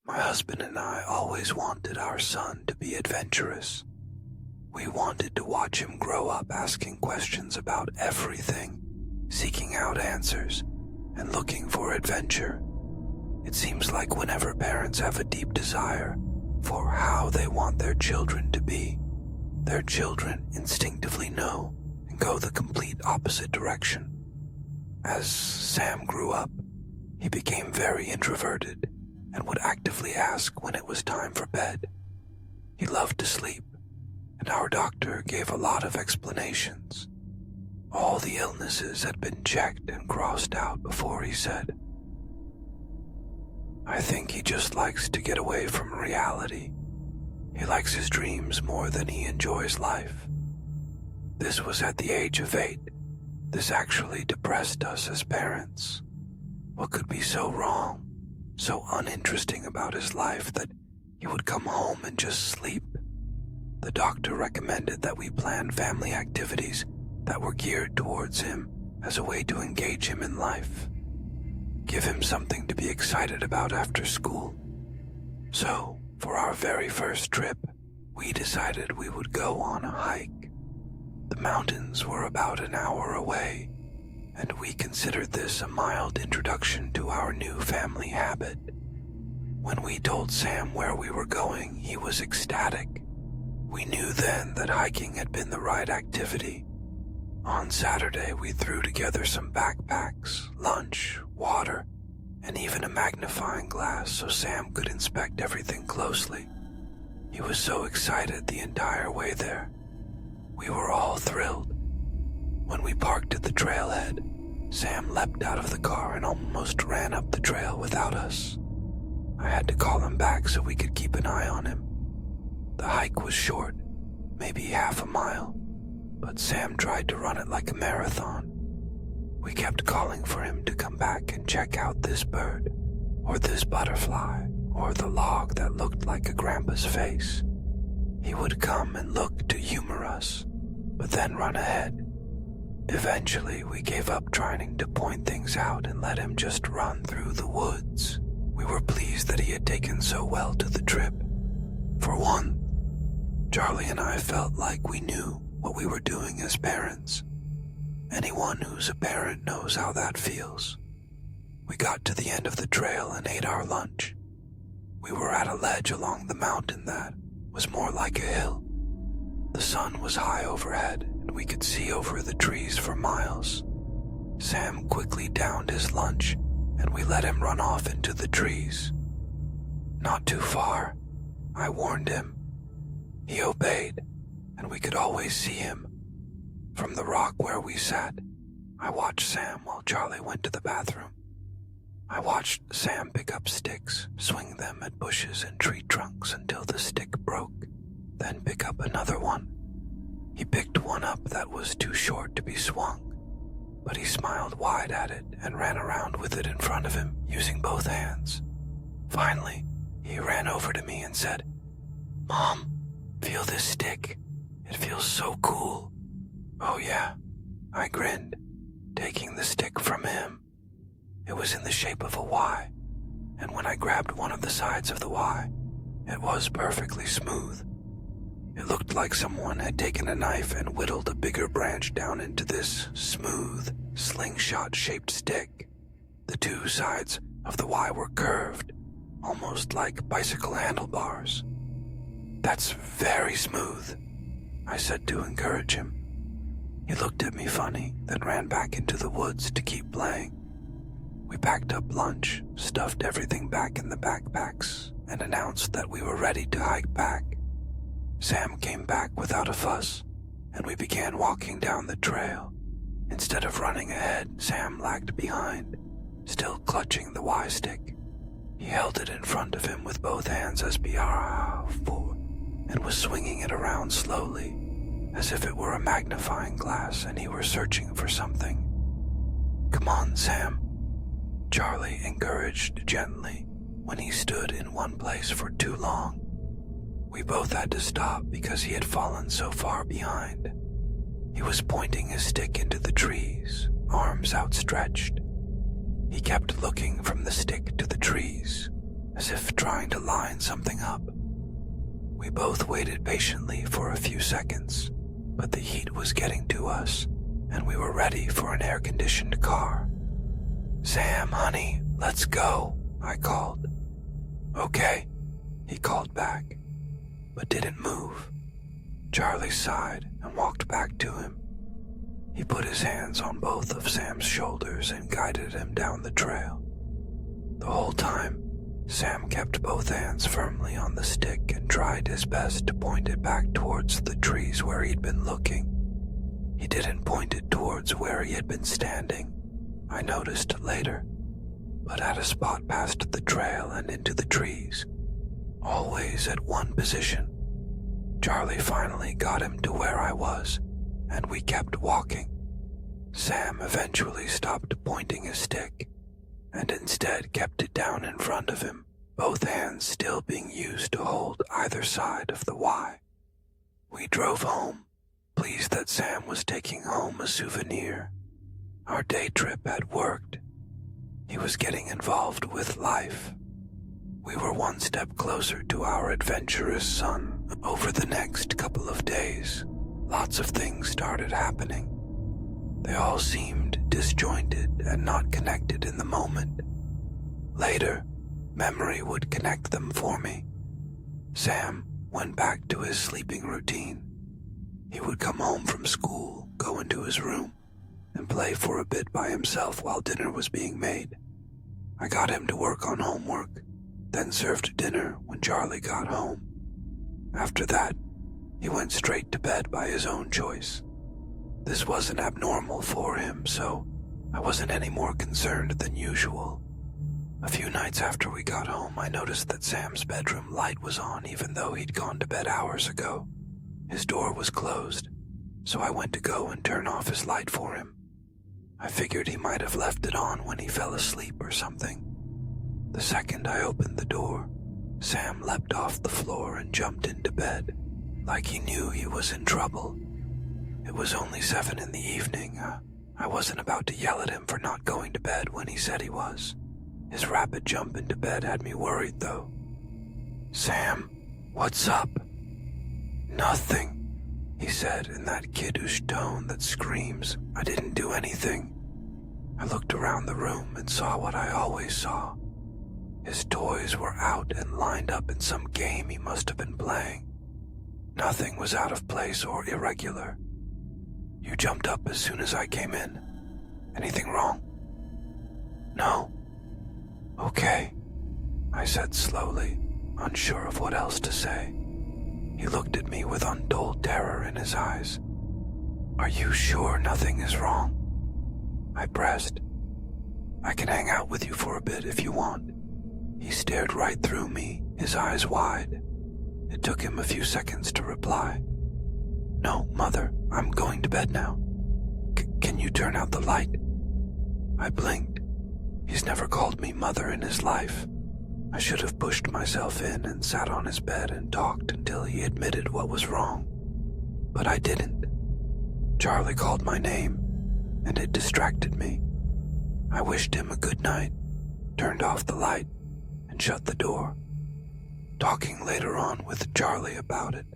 My husband and I always wanted our son to be adventurous. We wanted to watch him grow up asking questions about everything, seeking out answers, and looking for adventure. It seems like whenever parents have a deep desire for how they want their children to be, their children instinctively know and go the complete opposite direction. As Sam grew up, he became very introverted and would actively ask when it was time for bed. He loved to sleep, and our doctor gave a lot of explanations. All the illnesses had been checked and crossed out before he said, "I think he just likes to get away from reality. He likes his dreams more than he enjoys life." This was at the age of 8. This actually depressed us as parents. What could be so wrong, so uninteresting about his life that he would come home and just sleep? The doctor recommended that we plan family activities that were geared towards him as a way to engage him in life. Give him something to be excited about after school. So, for our very first trip, we decided we would go on a hike. The mountains were about an hour away, and we considered this a mild introduction to our new family habit. When we told Sam where we were going, he was ecstatic. We knew then that hiking had been the right activity. On Saturday, we threw together some backpacks, lunch, water, and even a magnifying glass so Sam could inspect everything closely. He was so excited the entire way there. We were all thrilled. When we parked at the trailhead, Sam leapt out of the car and almost ran up the trail without us. I had to call him back so we could keep an eye on him. The hike was short, maybe half a mile, but Sam tried to run it like a marathon. We kept calling for him to come back and check out this bird, or this butterfly, or the log that looked like a grandpa's face. He would come and look to humor us, but then run ahead. Eventually, we gave up trying to point things out and let him just run through the woods. We were pleased that he had taken so well to the trip. For one, Charlie and I felt like we knew what we were doing as parents. Anyone who's a parent knows how that feels. We got to the end of the trail and ate our lunch. We were at a ledge along the mountain that was more like a hill. The sun was high overhead, and we could see over the trees for miles. Sam quickly downed his lunch, and we let him run off into the trees. "Not too far," I warned him. He obeyed, and we could always see him. From the rock where we sat, I watched Sam while Charlie went to the bathroom. I watched Sam pick up sticks, swing them at bushes and tree trunks until the stick broke, then pick up another one. He picked one up that was too short to be swung, but he smiled wide at it and ran around with it in front of him, using both hands. Finally, he ran over to me and said, "Mom, feel this stick. It feels so cool." "Oh yeah," I grinned, taking the stick from him. It was in the shape of a Y, and when I grabbed one of the sides of the Y, it was perfectly smooth. It looked like someone had taken a knife and whittled a bigger branch down into this smooth, slingshot-shaped stick. The two sides of the Y were curved, almost like bicycle handlebars. "That's very smooth," I said to encourage him. He looked at me funny, then ran back into the woods to keep playing. We packed up lunch, stuffed everything back in the backpacks, and announced that we were ready to hike back. Sam came back without a fuss, and we began walking down the trail. Instead of running ahead, Sam lagged behind, still clutching the Y stick. He held it in front of him with both hands as before, and was swinging it around slowly, as if it were a magnifying glass and he were searching for something. "Come on, Sam," Charlie encouraged gently when he stood in one place for too long. We both had to stop because he had fallen so far behind. He was pointing his stick into the trees, arms outstretched. He kept looking from the stick to the trees, as if trying to line something up. We both waited patiently for a few seconds, but the heat was getting to us, and we were ready for an air-conditioned car. "Sam, honey, let's go," I called. "Okay," he called back, but didn't move. Charlie sighed and walked back to him. He put his hands on both of Sam's shoulders and guided him down the trail. The whole time, Sam kept both hands firmly on the stick and tried his best to point it back towards the trees where he'd been looking. He didn't point it towards where he had been standing, I noticed later, but at a spot past the trail and into the trees, always at one position. Charlie finally got him to where I was, and we kept walking. Sam eventually stopped pointing his stick, and instead kept it down in front of him, both hands still being used to hold either side of the Y. We drove home, pleased that Sam was taking home a souvenir. Our day trip had worked. He was getting involved with life. We were one step closer to our adventurous son. Over the next couple of days, lots of things started happening. They all seemed disjointed and not connected in the moment. Later, memory would connect them for me. Sam went back to his sleeping routine. He would come home from school, go into his room, and play for a bit by himself while dinner was being made. I got him to work on homework, then served dinner when Charlie got home. After that, he went straight to bed by his own choice. This wasn't abnormal for him, so I wasn't any more concerned than usual. A few nights after we got home, I noticed that Sam's bedroom light was on even though he'd gone to bed hours ago. His door was closed, so I went to go and turn off his light for him. I figured he might have left it on when he fell asleep or something. The second I opened the door, Sam leapt off the floor and jumped into bed, like he knew he was in trouble. It was only 7 in the evening. I wasn't about to yell at him for not going to bed when he said he was. His rapid jump into bed had me worried, though. "Sam, what's up?" "Nothing," he said in that kiddish tone that screams, "I didn't do anything." I looked around the room and saw what I always saw. His toys were out and lined up in some game he must have been playing. Nothing was out of place or irregular. "You jumped up as soon as I came in. Anything wrong?" "No." "Okay," I said slowly, unsure of what else to say. He looked at me with untold terror in his eyes. "Are you sure nothing is wrong?" I pressed. "I can hang out with you for a bit if you want." He stared right through me, his eyes wide. It took him a few seconds to reply. "No, Mother, I'm going to bed now. Can you turn out the light?" I blinked. He's never called me Mother in his life. I should have pushed myself in and sat on his bed and talked until he admitted what was wrong. But I didn't. Charlie called my name, and it distracted me. I wished him a good night, turned off the light, and shut the door. Talking later on with Charlie about it,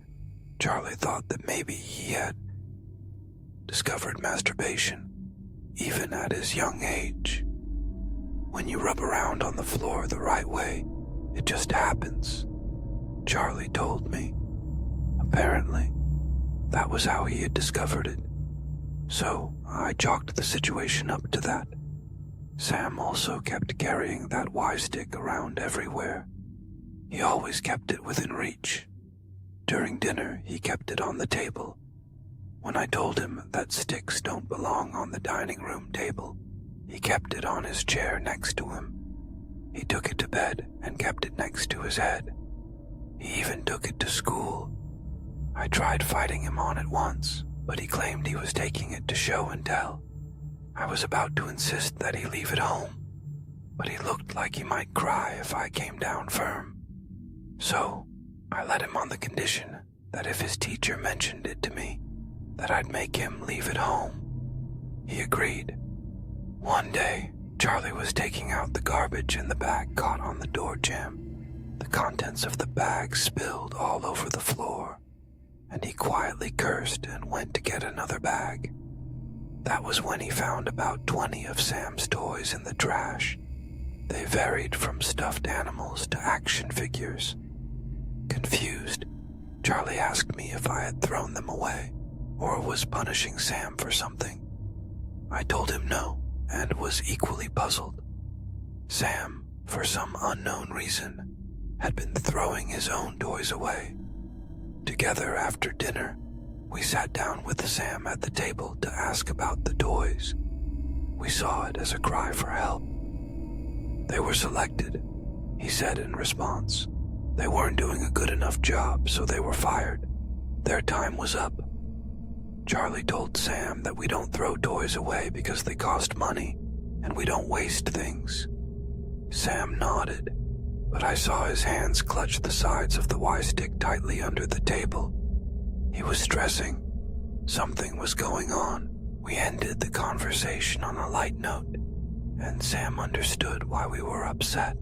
Charlie thought that maybe he had discovered masturbation, even at his young age. When you rub around on the floor the right way, it just happens, Charlie told me. Apparently, that was how he had discovered it. So I chalked the situation up to that. Sam also kept carrying that Y-stick around everywhere. He always kept it within reach. During dinner, he kept it on the table. When I told him that sticks don't belong on the dining room table, he kept it on his chair next to him. He took it to bed and kept it next to his head. He even took it to school. I tried fighting him on it once, but he claimed he was taking it to show and tell. I was about to insist that he leave it home, but he looked like he might cry if I came down firm. So I let him on the condition that if his teacher mentioned it to me, that I'd make him leave it home. He agreed. One day, Charlie was taking out the garbage and the bag caught on the door jamb. The contents of the bag spilled all over the floor, and he quietly cursed and went to get another bag. That was when he found about 20 of Sam's toys in the trash. They varied from stuffed animals to action figures. Confused, Charlie asked me if I had thrown them away or was punishing Sam for something. I told him no and was equally puzzled. Sam, for some unknown reason, had been throwing his own toys away. Together after dinner, we sat down with Sam at the table to ask about the toys. We saw it as a cry for help. They were selected, he said in response. They weren't doing a good enough job, so they were fired. Their time was up. Charlie told Sam that we don't throw toys away because they cost money, and we don't waste things. Sam nodded, but I saw his hands clutch the sides of the Y-stick tightly under the table. He was stressing. Something was going on. We ended the conversation on a light note, and Sam understood why we were upset.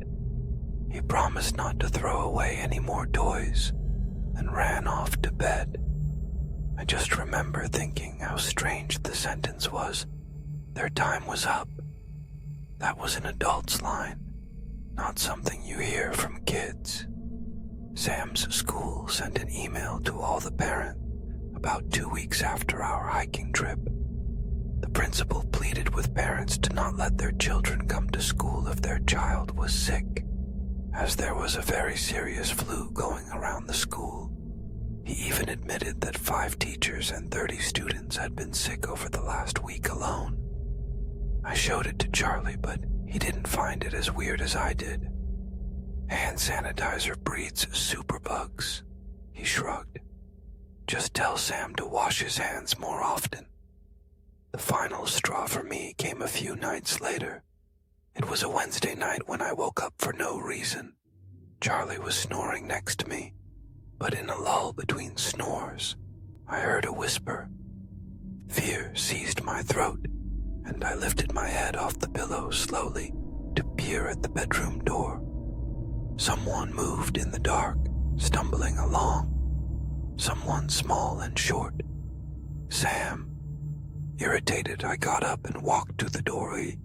He promised not to throw away any more toys, and ran off to bed. I just remember thinking how strange the sentence was. Their time was up. That was an adult's line, not something you hear from kids. Sam's school sent an email to all the parents about 2 weeks after our hiking trip. The principal pleaded with parents to not let their children come to school if their child was sick, as there was a very serious flu going around the school. He even admitted that 5 teachers and 30 students had been sick over the last week alone. I showed it to Charlie, but he didn't find it as weird as I did. Hand sanitizer breeds superbugs, he shrugged. Just tell Sam to wash his hands more often. The final straw for me came a few nights later. It was a Wednesday night when I woke up for no reason. Charlie was snoring next to me, but in a lull between snores, I heard a whisper. Fear seized my throat, and I lifted my head off the pillow slowly to peer at the bedroom door. Someone moved in the dark, stumbling along. Someone small and short. Sam. Irritated, I got up and walked to the doorway.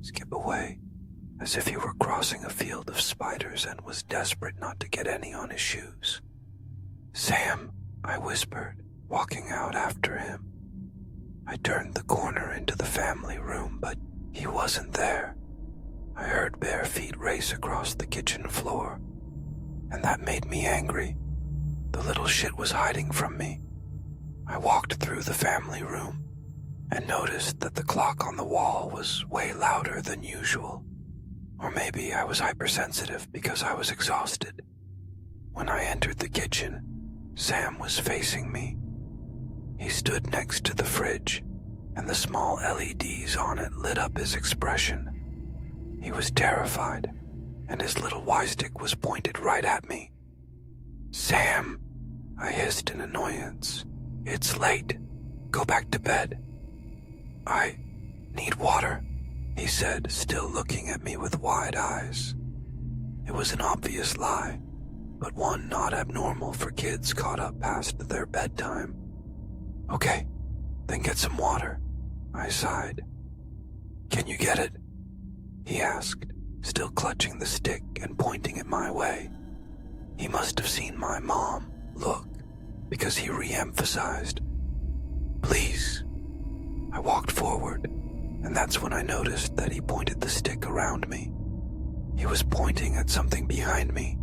Skip away, as if he were crossing a field of spiders and was desperate not to get any on his shoes. Sam, I whispered, walking out after him. I turned the corner into the family room, but he wasn't there. I heard bare feet race across the kitchen floor, and that made me angry. The little shit was hiding from me. I walked through the family room and noticed that the clock on the wall was way louder than usual. Or maybe I was hypersensitive because I was exhausted. When I entered the kitchen, Sam was facing me. He stood next to the fridge, and the small LEDs on it lit up his expression. He was terrified, and his little Y-stick was pointed right at me. Sam, I hissed in annoyance. It's late. Go back to bed. I need water, he said, still looking at me with wide eyes. It was an obvious lie, but one not abnormal for kids caught up past their bedtime. Okay, then get some water, I sighed. Can you get it? He asked, still clutching the stick and pointing it my way. He must have seen my mom look, because he re-emphasized. Please. I walked forward, and that's when I noticed that he pointed the stick around me. He was pointing at something behind me.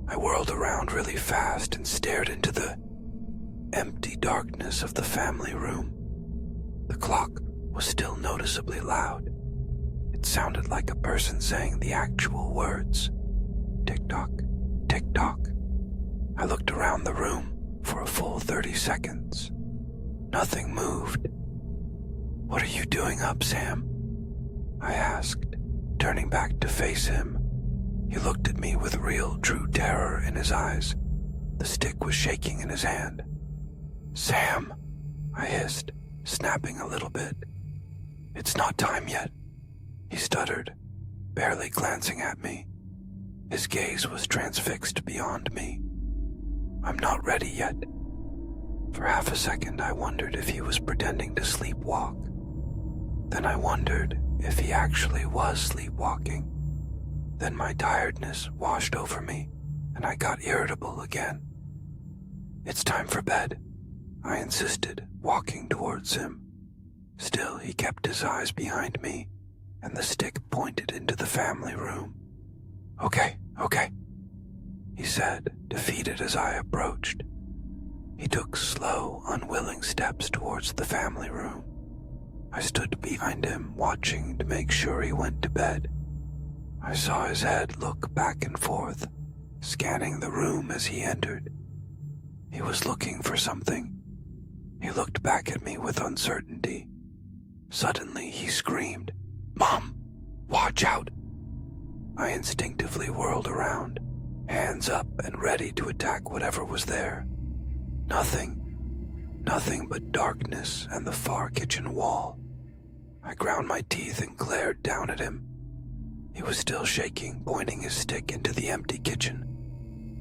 I whirled around really fast and stared into the empty darkness of the family room. The clock was still noticeably loud. It sounded like a person saying the actual words. Tick-tock, tick-tock. I looked around the room for a full 30 seconds. Nothing moved. What are you doing up, Sam? I asked, turning back to face him. He looked at me with real, true terror in his eyes. The stick was shaking in his hand. Sam, I hissed, snapping a little bit. It's not time yet, he stuttered, barely glancing at me. His gaze was transfixed beyond me. I'm not ready yet. For half a second, I wondered if he was pretending to sleepwalk. Then I wondered if he actually was sleepwalking. Then my tiredness washed over me, and I got irritable again. It's time for bed, I insisted, walking towards him. Still, he kept his eyes behind me, and the stick pointed into the family room. Okay, he said, defeated as I approached. He took slow, unwilling steps towards the family room. I stood behind him, watching to make sure he went to bed. I saw his head look back and forth, scanning the room as he entered. He was looking for something. He looked back at me with uncertainty. Suddenly, he screamed, "Mom, watch out!" I instinctively whirled around, hands up and ready to attack whatever was there. Nothing but darkness and the far kitchen wall. I ground my teeth and glared down at him. He was still shaking, pointing his stick into the empty kitchen.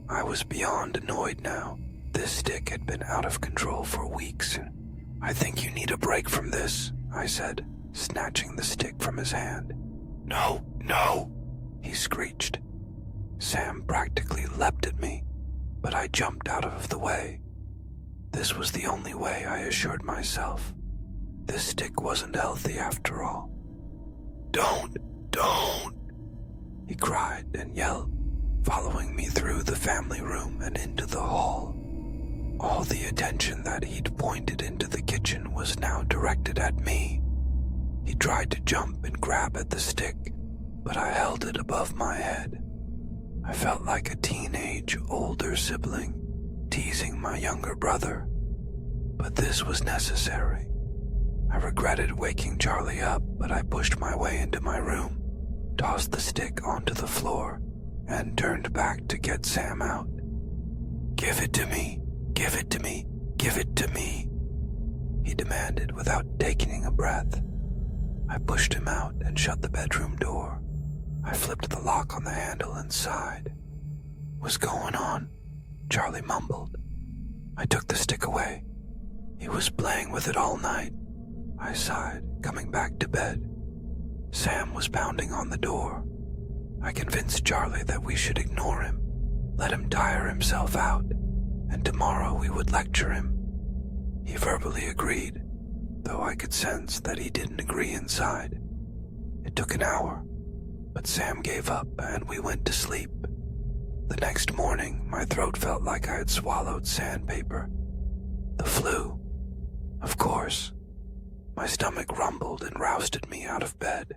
I was beyond annoyed now. This stick had been out of control for weeks. "I think you need a break from this," I said, snatching the stick from his hand. No, he screeched. Sam practically leapt at me, but I jumped out of the way. This was the only way, I assured myself. This stick wasn't healthy after all. Don't! He cried and yelled, following me through the family room and into the hall. All the attention that he'd pointed into the kitchen was now directed at me. He tried to jump and grab at the stick, but I held it above my head. I felt like a teenage older sibling, teasing my younger brother. But this was necessary. I regretted waking Charlie up, but I pushed my way into my room, tossed the stick onto the floor, and turned back to get Sam out. "Give it to me, give it to me, give it to me," he demanded without taking a breath. I pushed him out and shut the bedroom door. I flipped the lock on the handle and sighed. "What's going on?" Charlie mumbled. I took the stick away. "He was playing with it all night," I sighed, coming back to bed. Sam was pounding on the door. I convinced Charlie that we should ignore him, let him tire himself out, and tomorrow we would lecture him. He verbally agreed, though I could sense that he didn't agree inside. It took an hour, but Sam gave up and we went to sleep. The next morning, my throat felt like I had swallowed sandpaper. The flu, of course. My stomach rumbled and rousted me out of bed.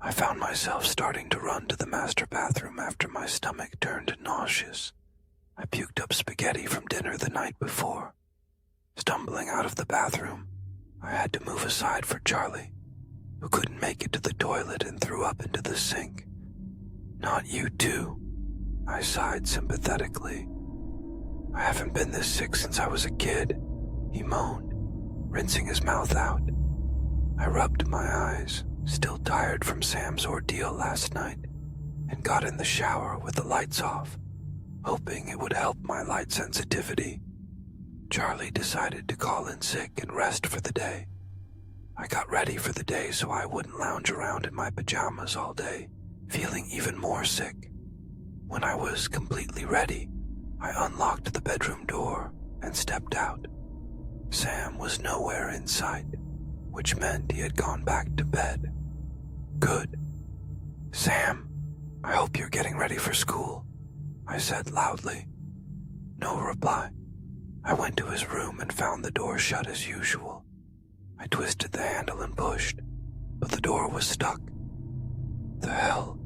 I found myself starting to run to the master bathroom after my stomach turned nauseous. I puked up spaghetti from dinner the night before. Stumbling out of the bathroom, I had to move aside for Charlie, who couldn't make it to the toilet and threw up into the sink. "Not you too," I sighed sympathetically. "I haven't been this sick since I was a kid," he moaned, rinsing his mouth out. I rubbed my eyes, still tired from Sam's ordeal last night, and got in the shower with the lights off, hoping it would help my light sensitivity. Charlie decided to call in sick and rest for the day. I got ready for the day so I wouldn't lounge around in my pajamas all day, feeling even more sick. When I was completely ready, I unlocked the bedroom door and stepped out. Sam was nowhere in sight, which meant he had gone back to bed. Good. "Sam, I hope you're getting ready for school," I said loudly. No reply. I went to his room and found the door shut as usual. I twisted the handle and pushed, but the door was stuck. "The hell?"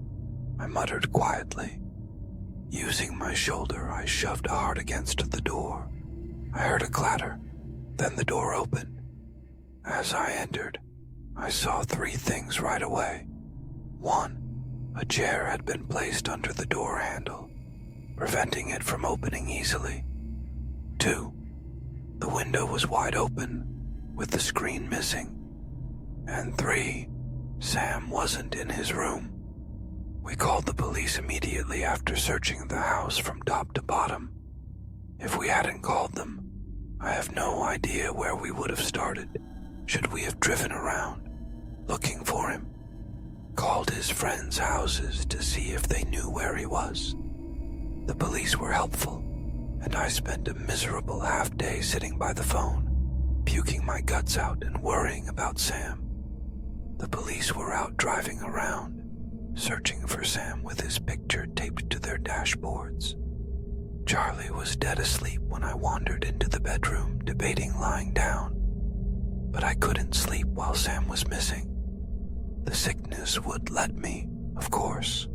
I muttered quietly. Using my shoulder, I shoved hard against the door. I heard a clatter, then the door opened. As I entered, I saw three things right away. 1, a chair had been placed under the door handle, preventing it from opening easily. 2, the window was wide open, with the screen missing. And 3, Sam wasn't in his room. We called the police immediately after searching the house from top to bottom. If we hadn't called them, I have no idea where we would have started. Should we have driven around, looking for him? Called his friends' houses to see if they knew where he was? The police were helpful, and I spent a miserable half-day sitting by the phone, puking my guts out and worrying about Sam. The police were out driving around, searching for Sam with his picture taped to their dashboards. Charlie was dead asleep when I wandered into the bedroom, debating lying down. But I couldn't sleep while Sam was missing. The sickness would let me, of course,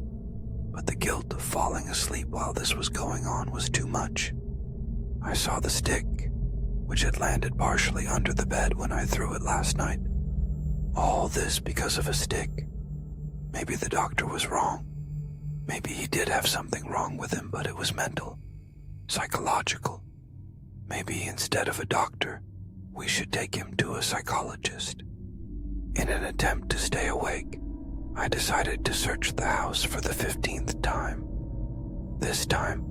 but the guilt of falling asleep while this was going on was too much. I saw the stick, which had landed partially under the bed when I threw it last night. All this because of a stick. Maybe the doctor was wrong. Maybe he did have something wrong with him, but it was mental, psychological. Maybe instead of a doctor, we should take him to a psychologist. In an attempt to stay awake, I decided to search the house for the 15th time. This time,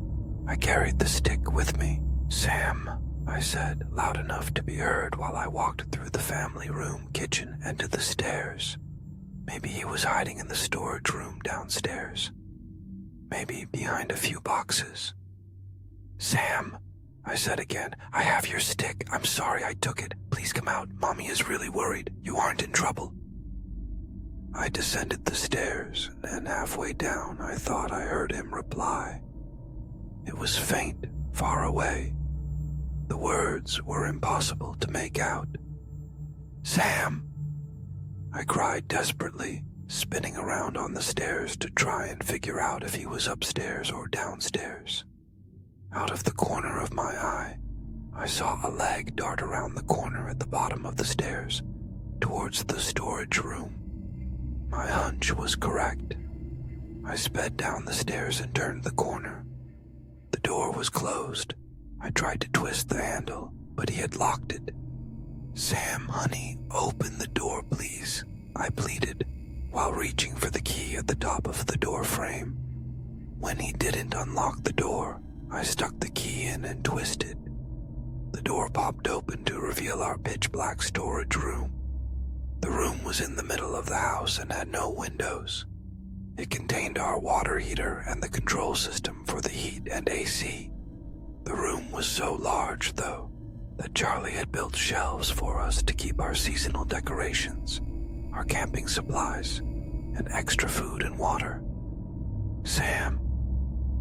I carried the stick with me. "Sam," I said, loud enough to be heard while I walked through the family room, kitchen, and to the stairs. Maybe he was hiding in the storage room downstairs. Maybe behind a few boxes. "Sam," I said again, "I have your stick. I'm sorry I took it. Please come out. Mommy is really worried. You aren't in trouble." I descended the stairs, and halfway down I thought I heard him reply. It was faint, far away. The words were impossible to make out. "Sam!" I cried desperately, spinning around on the stairs to try and figure out if he was upstairs or downstairs. Out of the corner of my eye, I saw a leg dart around the corner at the bottom of the stairs, towards the storage room. My hunch was correct. I sped down the stairs and turned the corner. The door was closed. I tried to twist the handle, but he had locked it. "Sam, honey, open the door, please," I pleaded, while reaching for the key at the top of the door frame. When he didn't unlock the door, I stuck the key in and twisted. The door popped open to reveal our pitch-black storage room. The room was in the middle of the house and had no windows. It contained our water heater and the control system for the heat and AC. The room was so large, though, that Charlie had built shelves for us to keep our seasonal decorations, our camping supplies, and extra food and water. "Sam,"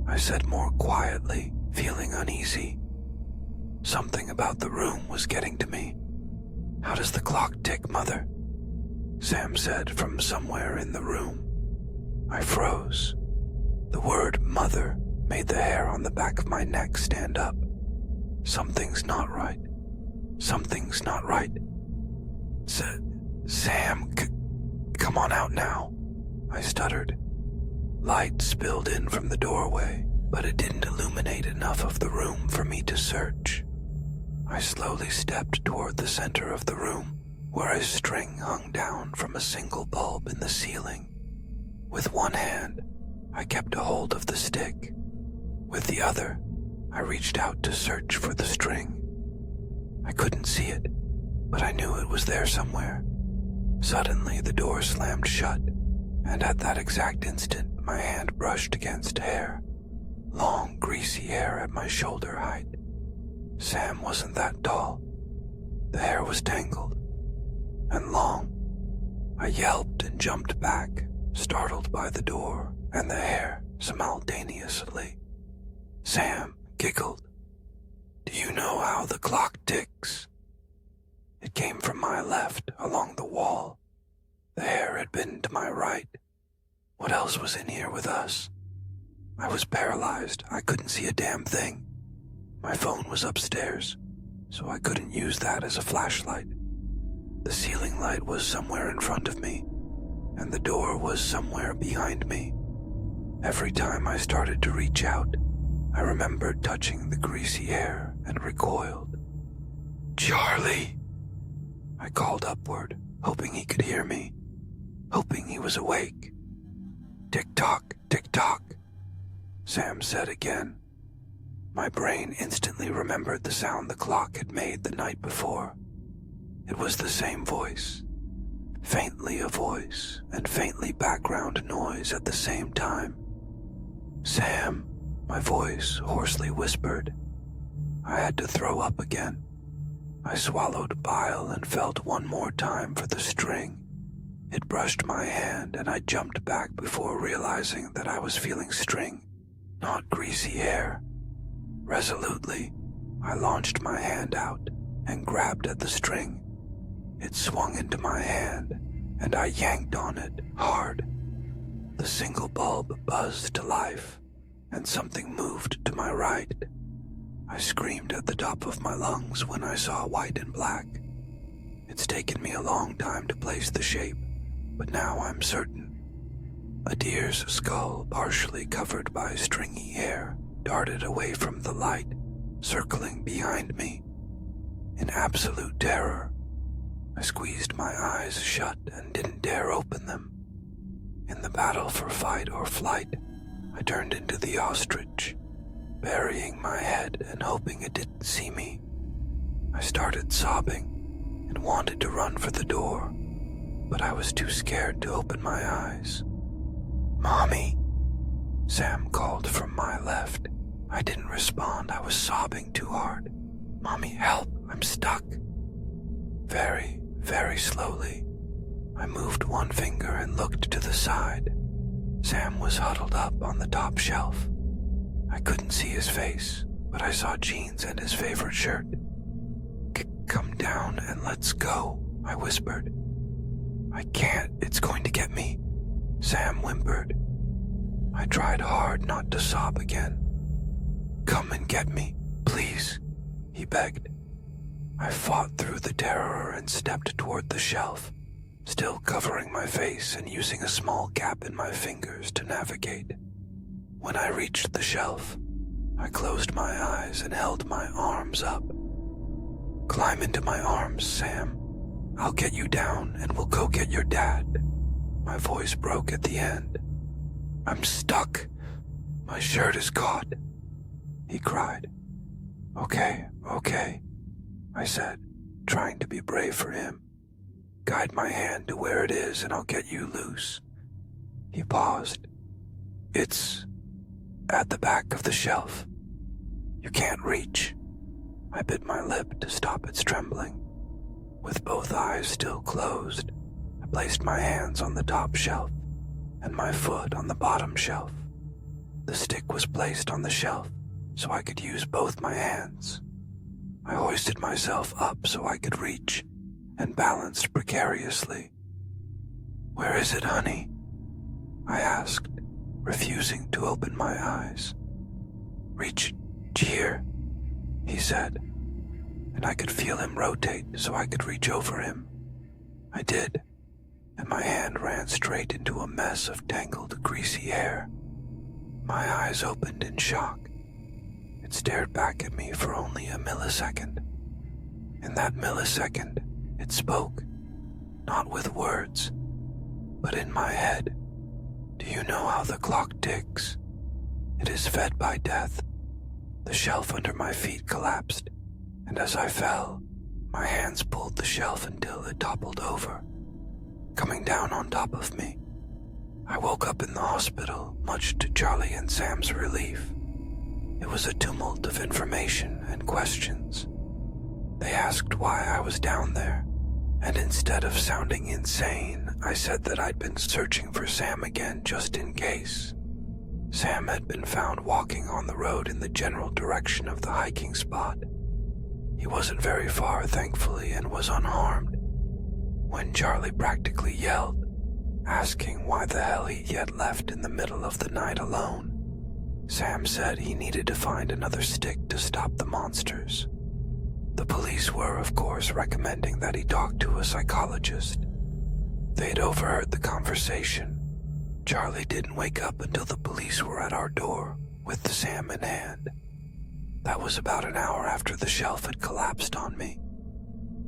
I said more quietly, feeling uneasy. Something about the room was getting to me. "How does the clock tick, Mother?" Sam said from somewhere in the room. I froze. The word "mother" made the hair on the back of my neck stand up. Something's not right. Something's not right. Sam, come on out now," I stuttered. Light spilled in from the doorway, but it didn't illuminate enough of the room for me to search. I slowly stepped toward the center of the room, where a string hung down from a single bulb in the ceiling. With one hand, I kept a hold of the stick. With the other, I reached out to search for the string. I couldn't see it, but I knew it was there somewhere. Suddenly, the door slammed shut, and at that exact instant, my hand brushed against hair. Long, greasy hair at my shoulder height. Sam wasn't that tall. The hair was tangled and long. I yelped and jumped back, startled by the door and the hair simultaneously. Sam giggled. "Do you know how the clock ticks?" It came from my left, along the wall. The hair had been to my right. What else was in here with us? I was paralyzed. I couldn't see a damn thing. My phone was upstairs, so I couldn't use that as a flashlight. The ceiling light was somewhere in front of me, and the door was somewhere behind me. Every time I started to reach out, I remembered touching the greasy hair and recoiled. "Charlie!" I called upward, hoping he could hear me, hoping he was awake. Tick-tock, tick-tock, Sam said again. My brain instantly remembered the sound the clock had made the night before. It was the same voice. Faintly a voice, and faintly background noise at the same time. Sam, my voice hoarsely whispered. I had to throw up again. I swallowed bile and felt one more time for the string. It brushed my hand and I jumped back before realizing that I was feeling string, not greasy hair. Resolutely, I launched my hand out and grabbed at the string. It swung into my hand and I yanked on it hard. The single bulb buzzed to life and something moved to my right. I screamed at the top of my lungs when I saw white and black. It's taken me a long time to place the shape, but now I'm certain. A deer's skull, partially covered by stringy hair, darted away from the light, circling behind me. In absolute terror, I squeezed my eyes shut and didn't dare open them. In the battle for fight or flight, I turned into the ostrich, burying my head and hoping it didn't see me. I started sobbing and wanted to run for the door, but I was too scared to open my eyes. "Mommy," Sam called from my left. I didn't respond. I was sobbing too hard. "Mommy, help, I'm stuck." Very, very slowly, I moved one finger and looked to the side. Sam was huddled up on the top shelf. I couldn't see his face, but I saw jeans and his favorite shirt. Come down and let's go," I whispered. "I can't, it's going to get me," Sam whimpered. I tried hard not to sob again. "Come and get me, please," he begged. I fought through the terror and stepped toward the shelf, still covering my face and using a small gap in my fingers to navigate. When I reached the shelf, I closed my eyes and held my arms up. "Climb into my arms, Sam. I'll get you down and we'll go get your dad." My voice broke at the end. "I'm stuck. My shirt is caught," he cried. Okay, I said, trying to be brave for him. "Guide my hand to where it is and I'll get you loose." He paused. "It's at the back of the shelf. You can't reach." I bit my lip to stop its trembling. With both eyes still closed, I placed my hands on the top shelf and my foot on the bottom shelf. The stick was placed on the shelf so I could use both my hands. I hoisted myself up so I could reach and balanced precariously. "Where is it, honey?" I asked, refusing to open my eyes. "Reach here," he said, and I could feel him rotate so I could reach over him. I did, and my hand ran straight into a mess of tangled, greasy hair. My eyes opened in shock. It stared back at me for only a millisecond. In that millisecond, it spoke, not with words, but in my head. "Do you know how the clock ticks? It is fed by death." The shelf under my feet collapsed, and as I fell, my hands pulled the shelf until it toppled over, coming down on top of me. I woke up in the hospital, much to Charlie and Sam's relief. It was a tumult of information and questions. They asked why I was down there, and instead of sounding insane, I said that I'd been searching for Sam again just in case. Sam had been found walking on the road in the general direction of the hiking spot. He wasn't very far, thankfully, and was unharmed. When Charlie practically yelled, asking why the hell he had left in the middle of the night alone, Sam said he needed to find another stick to stop the monsters. The police were, of course, recommending that he talk to a psychologist. They'd overheard the conversation. Charlie didn't wake up until the police were at our door, with Sam in hand. That was about an hour after the shelf had collapsed on me.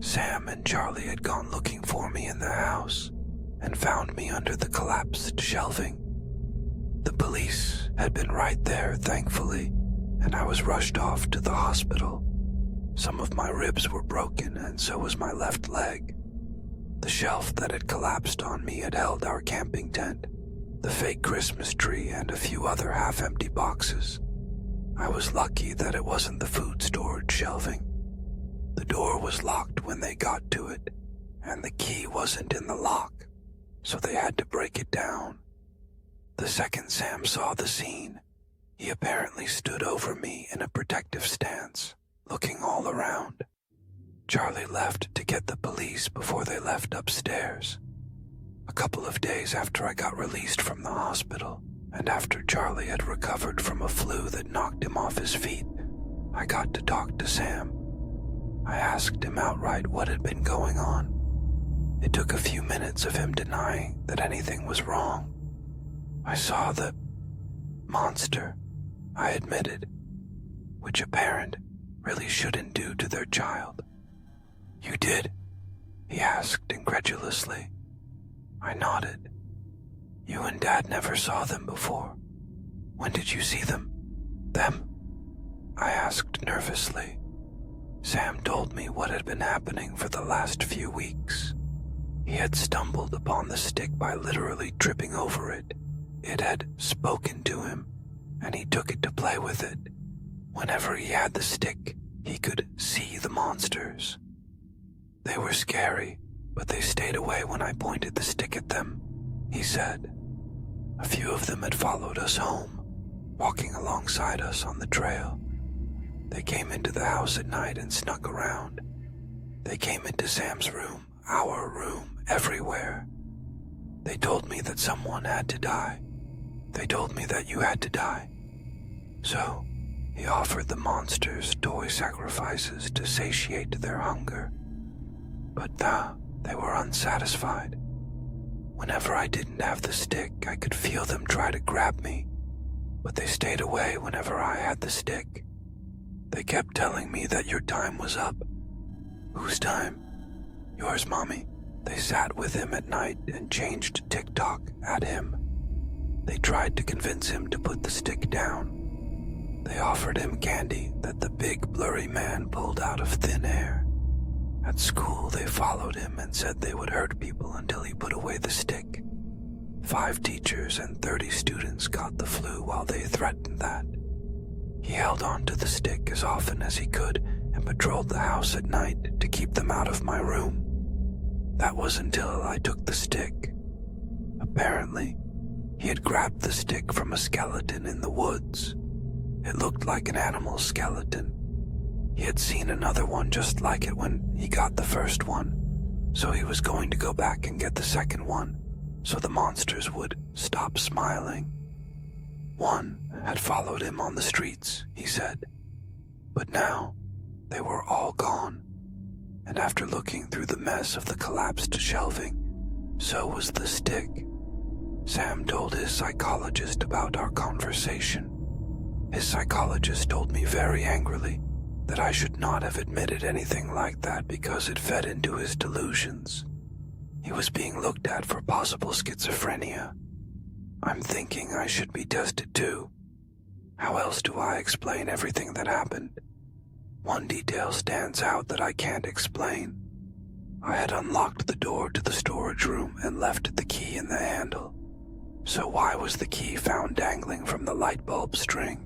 Sam and Charlie had gone looking for me in the house and found me under the collapsed shelving. The police had been right there, thankfully, and I was rushed off to the hospital. Some of my ribs were broken, and so was my left leg. The shelf that had collapsed on me had held our camping tent, the fake Christmas tree, and a few other half-empty boxes. I was lucky that it wasn't the food storage shelving. The door was locked when they got to it, and the key wasn't in the lock, so they had to break it down. The second Sam saw the scene, he apparently stood over me in a protective stance, looking all around. Charlie left to get the police before they left upstairs. A couple of days after I got released from the hospital, and after Charlie had recovered from a flu that knocked him off his feet, I got to talk to Sam. I asked him outright what had been going on. It took a few minutes of him denying that anything was wrong. I saw the monster, I admitted, which a parent really shouldn't do to their child. "You did?" he asked incredulously. I nodded. "You and Dad never saw them before. When did you see them?" "Them?" I asked nervously. Sam told me what had been happening for the last few weeks. He had stumbled upon the stick by literally tripping over it. It had spoken to him, and he took it to play with it. Whenever he had the stick, he could see the monsters. They were scary, but they stayed away when I pointed the stick at them, he said. A few of them had followed us home, walking alongside us on the trail. They came into the house at night and snuck around. They came into Sam's room, our room, everywhere. They told me that someone had to die. They told me that you had to die. So, he offered the monsters toy sacrifices to satiate their hunger. But they were unsatisfied. Whenever I didn't have the stick, I could feel them try to grab me, but they stayed away whenever I had the stick. They kept telling me that your time was up. Whose time? Yours, Mommy. They sat with him at night and changed TikTok at him. They tried to convince him to put the stick down. They offered him candy that the big blurry man pulled out of thin air. At school, they followed him and said they would hurt people until he put away the stick. 5 teachers and 30 students got the flu while they threatened that. He held on to the stick as often as he could and patrolled the house at night to keep them out of my room. That was until I took the stick. Apparently, he had grabbed the stick from a skeleton in the woods. It looked like an animal skeleton. He had seen another one just like it when he got the first one, so he was going to go back and get the second one, so the monsters would stop smiling. One had followed him on the streets, he said, but now they were all gone, and after looking through the mess of the collapsed shelving, so was the stick. Sam told his psychologist about our conversation. His psychologist told me very angrily that I should not have admitted anything like that because it fed into his delusions. He was being looked at for possible schizophrenia. I'm thinking I should be tested too. How else do I explain everything that happened? One detail stands out that I can't explain. I had unlocked the door to the storage room and left the key in the handle. So why was the key found dangling from the light bulb string?